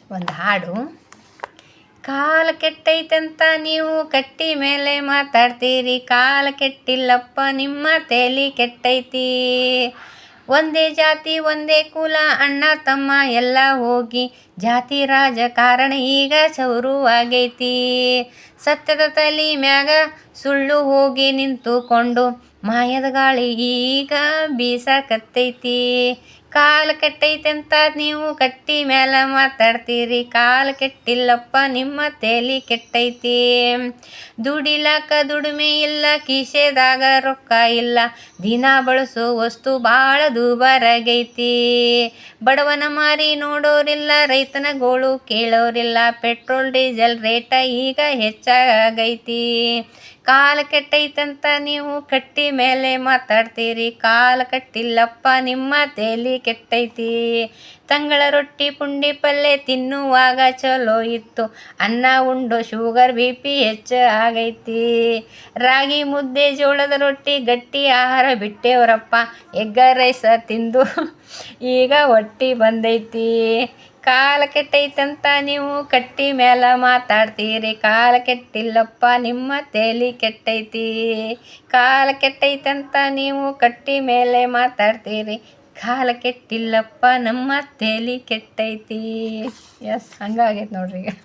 ಒಂದು ಹಾಡು. ಕಾಲ ಕೆಟ್ಟೈತಂತ ನೀವು ಕಟ್ಟಿ ಮೇಲೆ ಮಾತಾಡ್ತೀರಿ, ಕಾಲ ಕೆಟ್ಟಿಲ್ಲಪ್ಪ ನಿಮ್ಮ ತೇಲಿ ಕೆಟ್ಟೈತಿ. ಒಂದೇ ಜಾತಿ ಒಂದೇ ಕುಲ ಅಣ್ಣ ತಮ್ಮ ಎಲ್ಲ ಹೋಗಿ ಜಾತಿ ರಾಜಕಾರಣ ಈಗ ಚೌರುವಾಗೈತಿ. ಸತ್ಯದ ತಲೆ ಮ್ಯಾಗ ಸುಳ್ಳು ಹೋಗಿ ನಿಂತುಕೊಂಡು ಮಾಯದ ಗಾಳಿ ಈಗ ಬೀಸಕತ್ತೈತಿ. ಕಾಲ ಕೆಟ್ಟೈತಂತ ನೀವು ಕಟ್ಟಿ ಮೇಲೆ ಮಾತಾಡ್ತೀರಿ, ಕಾಲ ಕೆಟ್ಟಿಲ್ಲಪ್ಪ ನಿಮ್ಮ ತೇಲಿ ಕೆಟ್ಟೈತಿ. ದುಡಿಲಾಕ ದುಡಿಮೆ ಇಲ್ಲ, ಕಿಸೆದಾಗ ರೊಕ್ಕ ಇಲ್ಲ, ದಿನ ಬಳಸೋ ವಸ್ತು ಭಾಳ ದುಬಾರಾಗೈತಿ. ಬಡವನ ಮಾರಿ ನೋಡೋರಿಲ್ಲ, ರೈತನ ಗೋಳು ಕೇಳೋರಿಲ್ಲ, ಪೆಟ್ರೋಲ್ ಡೀಸೆಲ್ ರೇಟ ಈಗ ಹೆಚ್ಚಾಗೈತಿ. ಕಾಲ ಕೆಟ್ಟೈತಂತ ನೀವು ಕಟ್ಟಿ ಮೇಲೆ ಮಾತಾಡ್ತೀರಿ, ಕಾಲ ಕೆಟ್ಟಿಲ್ಲಪ್ಪ ನಿಮ್ಮ ತೇಲಿ ಕೆಟ್ಟೈತಿ. ತಂಗಳ ರೊಟ್ಟಿ ಪುಂಡಿ ಪಲ್ಲೆ ತಿನ್ನುವಾಗ ಚಲೋ ಇತ್ತು, ಅನ್ನ ಉಂಡು ಶುಗರ್ BP ಹೆಚ್ಚು ಆಗೈತಿ. ರಾಗಿ ಮುದ್ದೆ ಜೋಳದ ರೊಟ್ಟಿ ಗಟ್ಟಿ ಆಹಾರ ಬಿಟ್ಟೇವ್ರಪ್ಪ, ಎಗ್ ರೈಸ್ ತಿಂದು ಈಗ ಹೊಟ್ಟಿ ಬಂದೈತಿ. ಕಾಲ ಕೆಟ್ಟೈತಂತ ನೀವು ಕಟ್ಟಿ ಮೇಲೆ ಮಾತಾಡ್ತೀರಿ, ಕಾಲ ಕೆಟ್ಟಿಲ್ಲಪ್ಪ ನಿಮ್ಮ ತೇಲಿ ಕೆಟ್ಟೈತಿ. ಕಾಲ ಕೆಟ್ಟೈತಂತ ನೀವು ಕಟ್ಟಿ ಮೇಲೆ ಮಾತಾಡ್ತೀರಿ, ಕಾಲ ಕೆಟ್ಟಿಲ್ಲಪ್ಪ ನಮ್ಮ ತೇಲಿ ಕೆಟ್ಟೈತಿ. ಎಸ್, ಹಂಗಾಗೈತೆ ನೋಡ್ರಿ ಈಗ.